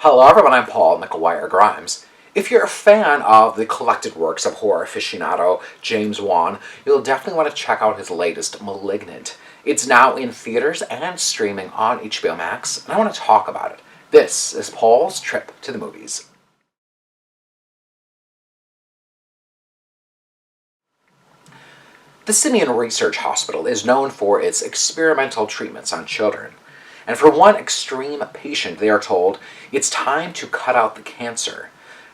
Hello everyone, I'm Paul McGuire Grimes. If you're a fan of the collected works of horror aficionado James Wan, you'll definitely want to check out his latest, Malignant. It's now in theaters and streaming on HBO Max, and I want to talk about it. This is Paul's trip to the movies. The Simeon Research Hospital is known for its experimental treatments on children. And for one extreme patient, they are told, it's time to cut out the cancer.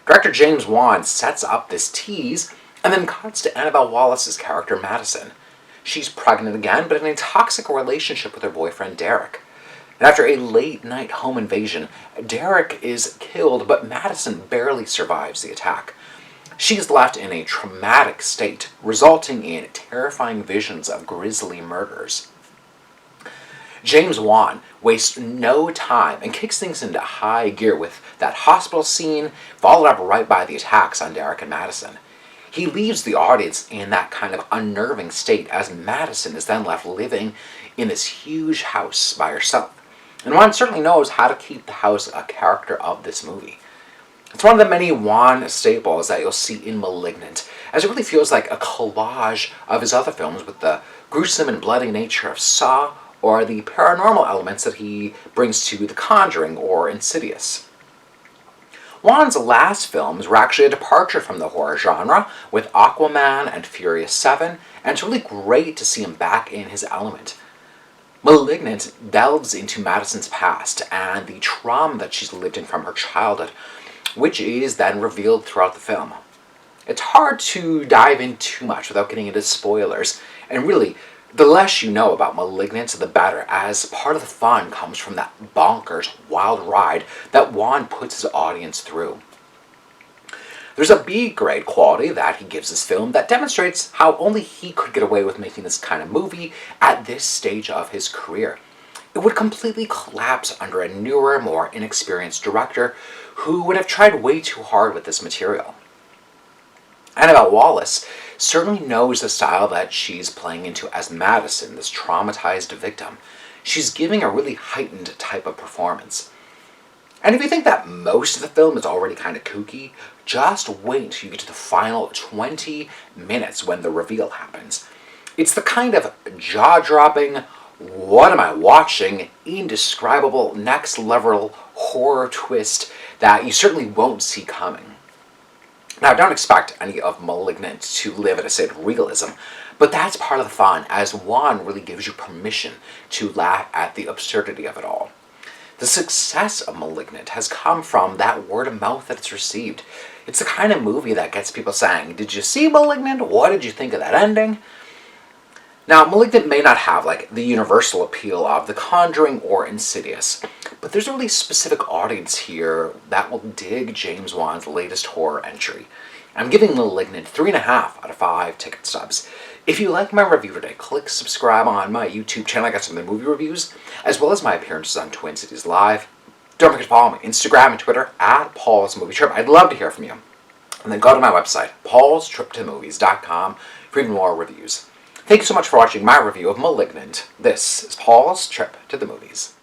Director James Wan sets up this tease and then cuts to Annabelle Wallis' character, Madison. She's pregnant again, but in a toxic relationship with her boyfriend, Derek. And after a late-night home invasion, Derek is killed, but Madison barely survives the attack. She's left in a traumatic state, resulting in terrifying visions of grisly murders. James Wan wastes no time and kicks things into high gear with that hospital scene, followed up right by the attacks on Derek and Madison. He leaves the audience in that kind of unnerving state as Madison is then left living in this huge house by herself. And Wan certainly knows how to keep the house a character of this movie. It's one of the many Wan staples that you'll see in Malignant, as it really feels like a collage of his other films with the gruesome and bloody nature of Saw, or the paranormal elements that he brings to The Conjuring or Insidious. Wan's last films were actually a departure from the horror genre, with Aquaman and Furious 7, and it's really great to see him back in his element. Malignant delves into Madison's past and the trauma that she's lived in from her childhood, which is then revealed throughout the film. It's hard to dive in too much without getting into spoilers, and really, the less you know about Malignant, the better, as part of the fun comes from that bonkers, wild ride that Wan puts his audience through. There's a B-grade quality that he gives this film that demonstrates how only he could get away with making this kind of movie at this stage of his career. It would completely collapse under a newer, more inexperienced director who would have tried way too hard with this material. Annabelle Wallis certainly knows the style that she's playing into as Madison, this traumatized victim. She's giving a really heightened type of performance. And if you think that most of the film is already kind of kooky, just wait till you get to the final 20 minutes when the reveal happens. It's the kind of jaw-dropping, what am I watching, indescribable, next-level horror twist that you certainly won't see coming. Now, don't expect any of Malignant to live at a state of realism, but that's part of the fun, as Wan really gives you permission to laugh at the absurdity of it all. The success of Malignant has come from that word of mouth that it's received. It's the kind of movie that gets people saying, did you see Malignant? What did you think of that ending? Now, Malignant may not have the universal appeal of The Conjuring or Insidious, but there's a really specific audience here that will dig James Wan's latest horror entry. I'm giving Malignant 3.5 out of 5 ticket stubs. If you like my review today, click subscribe on my YouTube channel. I got some of the movie reviews, as well as my appearances on Twin Cities Live. Don't forget to follow me on Instagram and Twitter at Paul's Movie Trip. I'd love to hear from you. And then go to my website, paulstriptomovies.com, for even more reviews. Thank you so much for watching my review of Malignant. This is Paul's Trip to the Movies.